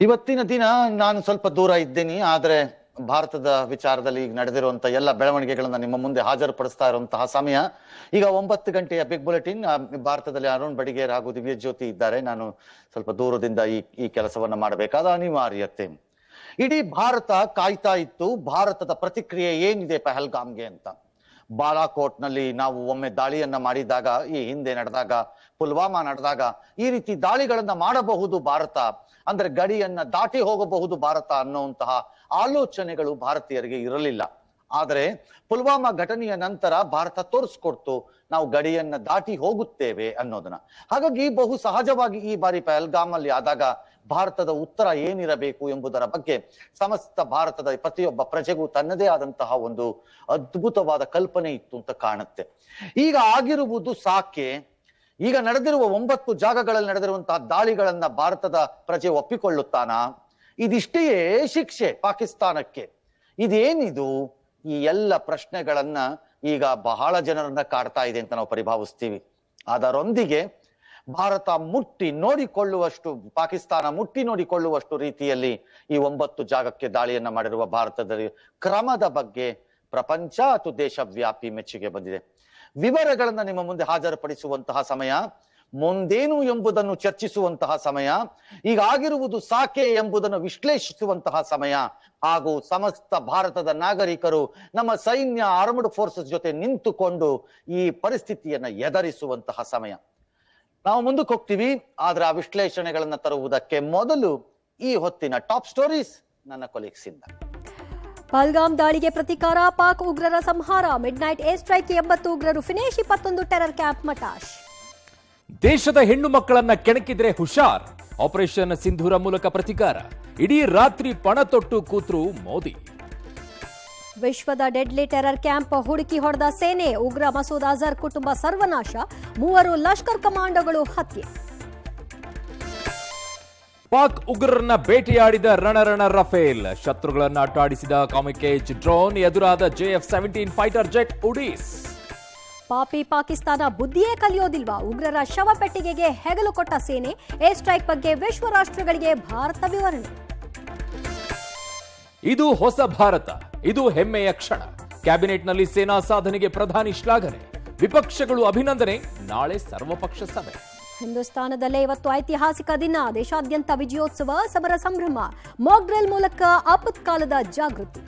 ಇವತ್ತಿನ ದಿನ ನಾನು ಸ್ವಲ್ಪ ದೂರ ಇದ್ದೇನೆ. ಆದ್ರೆ ಭಾರತದ ವಿಚಾರದಲ್ಲಿ ಈಗ ನಡೆದಿರುವಂತಹ ಎಲ್ಲ ಬೆಳವಣಿಗೆಗಳನ್ನ ನಿಮ್ಮ ಮುಂದೆ ಹಾಜರುಪಡಿಸ್ತಾ ಇರುವಂತಹ ಸಮಯ. ಈಗ 9 ಗಂಟೆಯ ಬಿಗ್ ಬುಲೆಟಿನ್. ಭಾರತದಲ್ಲಿ ಅರುಣ್ ಬಡಿಗೇರ್ ಹಾಗೂ ದಿವ್ಯ ಜ್ಯೋತಿ ಇದ್ದಾರೆ. ನಾನು ಸ್ವಲ್ಪ ದೂರದಿಂದ ಈ ಕೆಲಸವನ್ನ ಮಾಡಬೇಕಾದ ಅನಿವಾರ್ಯತೆ. ಇಡೀ ಭಾರತ ಕಾಯ್ತಾ ಇತ್ತು ಭಾರತದ ಪ್ರತಿಕ್ರಿಯೆ ಏನಿದೆ ಪಹಲ್ಗಾಮ್ಗೆ ಅಂತ. ಬಾಲಾಕೋಟ್ ನಲ್ಲಿ ನಾವು ಒಮ್ಮೆ ದಾಳಿಯನ್ನ ಮಾಡಿದಾಗ, ಈ ಹಿಂದೆ ನಡೆದಾಗ, ಪುಲ್ವಾಮಾ ನಡೆದಾಗ ಈ ರೀತಿ ದಾಳಿಗಳನ್ನ ಮಾಡಬಹುದು ಭಾರತ, ಅಂದ್ರೆ ಗಡಿಯನ್ನ ದಾಟಿ ಹೋಗಬಹುದು ಭಾರತ ಅನ್ನುವಂತಹ ಆಲೋಚನೆಗಳು ಭಾರತೀಯರಿಗೆ ಇರಲಿಲ್ಲ. ಆದರೆ ಪುಲ್ವಾಮಾ ಘಟನೆಯ ನಂತರ ಭಾರತ ತೋರಿಸ್ಕೊಡ್ತು ನಾವು ಗಡಿಯನ್ನ ದಾಟಿ ಹೋಗುತ್ತೇವೆ ಅನ್ನೋದನ್ನ. ಹಾಗಾಗಿ ಬಹು ಸಹಜವಾಗಿ ಈ ಬಾರಿ ಪಹಲ್ಗಾಮ್ ಅಲ್ಲಿ ಆದಾಗ ಭಾರತದ ಉತ್ತರ ಏನಿರಬೇಕು ಎಂಬುದರ ಬಗ್ಗೆ ಸಮಸ್ತ ಭಾರತದ ಪ್ರತಿಯೊಬ್ಬ ಪ್ರಜೆಗೂ ತನ್ನದೇ ಆದಂತಹ ಒಂದು ಅದ್ಭುತವಾದ ಕಲ್ಪನೆ ಇತ್ತು ಅಂತ ಕಾಣುತ್ತೆ. ಈಗ ಆಗಿರುವುದು ಸಾಕೆ. ಈಗ ನಡೆದಿರುವ 9 ಜಾಗಗಳಲ್ಲಿ ನಡೆದಿರುವಂತಹ ದಾಳಿಗಳನ್ನ ಭಾರತದ ಪ್ರಜೆ ಒಪ್ಪಿಕೊಳ್ಳುತ್ತಾನಾ? ಇದಿಷ್ಟೆಯೇ ಶಿಕ್ಷೆ ಪಾಕಿಸ್ತಾನಕ್ಕೆ? ಇದೇನಿದು? ಈ ಎಲ್ಲ ಪ್ರಶ್ನೆಗಳನ್ನ ಈಗ ಬಹಳ ಜನರನ್ನ ಕಾಡ್ತಾ ಇದೆ ಅಂತ ನಾವು ಪರಿಭಾವಿಸ್ತೀವಿ. ಅದರೊಂದಿಗೆ ಭಾರತ ಮುಟ್ಟಿ ನೋಡಿಕೊಳ್ಳುವಷ್ಟು, ಪಾಕಿಸ್ತಾನ ಮುಟ್ಟಿ ನೋಡಿಕೊಳ್ಳುವಷ್ಟು ರೀತಿಯಲ್ಲಿ ಈ 9 ಜಾಗಕ್ಕೆ ದಾಳಿಯನ್ನ ಮಾಡಿರುವ ಭಾರತದ ಕ್ರಮದ ಬಗ್ಗೆ ಪ್ರಪಂಚ ಅಥವಾ ದೇಶವ್ಯಾಪಿ ಮೆಚ್ಚುಗೆ ಬಂದಿದೆ. ವಿವರಗಳನ್ನ ನಿಮ್ಮ ಮುಂದೆ ಹಾಜರುಪಡಿಸುವಂತಹ ಸಮಯ, ಮುಂದೇನು ಎಂಬುದನ್ನು ಚರ್ಚಿಸುವಂತಹ ಸಮಯ, ಈಗ ಆಗಿರುವುದು ಸಾಕೆ ಎಂಬುದನ್ನು ವಿಶ್ಲೇಷಿಸುವಂತಹ ಸಮಯ, ಹಾಗೂ ಸಮಸ್ತ ಭಾರತದ ನಾಗರಿಕರು ನಮ್ಮ ಸೈನ್ಯ ಆರ್ಮ್ಡ್ ಫೋರ್ಸಸ್ ಜೊತೆ ನಿಂತುಕೊಂಡು ಈ ಪರಿಸ್ಥಿತಿಯನ್ನ ಎದುರಿಸುವಂತಹ ಸಮಯ. ನಾವು ಮುಂದಕ್ಕೆ ಹೋಗ್ತೀವಿ. ಆದ್ರೆ ಆ ವಿಶ್ಲೇಷಣೆಗಳನ್ನ ತರುವುದಕ್ಕೆ ಮೊದಲು ಈ ಹೊತ್ತಿನ ಟಾಪ್ ಸ್ಟೋರೀಸ್ ನನ್ನ ಕೊಲೀಗ್ಸ್ ಇಂದ. ಪಹಲ್ಗಾಮ್ ದಾಳಿಗೆ ಪ್ರತಿಕಾರ, ಪಾಕ್ ಉಗ್ರರ ಸಂಹಾರ, ಮಿಡ್ ನೈಟ್ ಏರ್ ಸ್ಟ್ರೈಕ್ 80 ಉಗ್ರರು ಫಿನಿಶ್, 21 ಟೆರರ್ ಕ್ಯಾಂಪ್ ಮಟಾಶ್. ದೇಶದ ಹೆಣ್ಣು ಮಕ್ಕಳನ್ನ ಕೆಣಕಿದ್ರೆ ಹುಷಾರ್, ಆಪರೇಷನ್ ಸಿಂಧೂರ ಮೂಲಕ ಪ್ರತಿಕಾರ, ಇಡೀ ರಾತ್ರಿ ಪಣ ತೊಟ್ಟು ಕೂತ್ರು ಮೋದಿ. ವಿಶ್ವದ ಡೆಡ್ಲಿ ಟೆರರ್ ಕ್ಯಾಂಪ್ ಹುಡುಕಿ ಹೊಡೆದ ಸೇನೆ, ಉಗ್ರ ಮಸೂದ್ ಅಜರ್ ಕುಟುಂಬ ಸರ್ವನಾಶ, 3 ಲಷ್ಕರ್ ಕಮಾಂಡೋಗಳು ಹತ್ಯೆ. ಪಾಕ್ ಉಗ್ರರನ್ನ ಬೇಟೆಯಾಡಿದ ರಣರಣ ರಫೇಲ್, ಶತ್ರುಗಳನ್ನ ಅಟ್ಟಾಡಿಸಿದ ಕಾಮಿಕೇಜ್ ಡ್ರೋನ್, ಎದುರಾದ JF-17 ಫೈಟರ್ ಜೆಟ್ ಉಡೀಸ್. ಪಾಪಿ ಪಾಕಿಸ್ತಾನ ಬುದ್ಧಿಯೇ ಕಲಿಯೋದಿಲ್ವಾ? ಉಗ್ರರ ಶವ ಪೆಟ್ಟಿಗೆಗೆ ಹೆಗಲು ಕೊಟ್ಟ ಸೇನೆ, ಏರ್ ಸ್ಟ್ರೈಕ್ ಬಗ್ಗೆ ವಿಶ್ವ ರಾಷ್ಟ್ರಗಳಿಗೆ ಭಾರತ ವಿವರಣೆ. ಇದು ಹೊಸ ಭಾರತ, ಇದು ಹೆಮ್ಮೆಯ ಕ್ಷಣ. ಕ್ಯಾಬಿನೆಟ್ನಲ್ಲಿ ಸೇನಾ ಸಾಧನೆಗೆ ಪ್ರಧಾನಿ ಶ್ಲಾಘನೆ, ವಿಪಕ್ಷಗಳು ಅಭಿನಂದನೆ, ನಾಳೆ ಸರ್ವಪಕ್ಷ ಸಭೆ. ಹಿಂದೂಸ್ತಾನದಲ್ಲೇ ಇವತ್ತು ಐತಿಹಾಸಿಕ ದಿನ, ದೇಶಾದ್ಯಂತ ವಿಜಯೋತ್ಸವ, ಸಮರ ಸಂಭ್ರಮ, ಮಾಕ್ ಡ್ರಿಲ್ ಮೂಲಕ ಆಪತ್ಕಾಲದ ಜಾಗೃತಿ.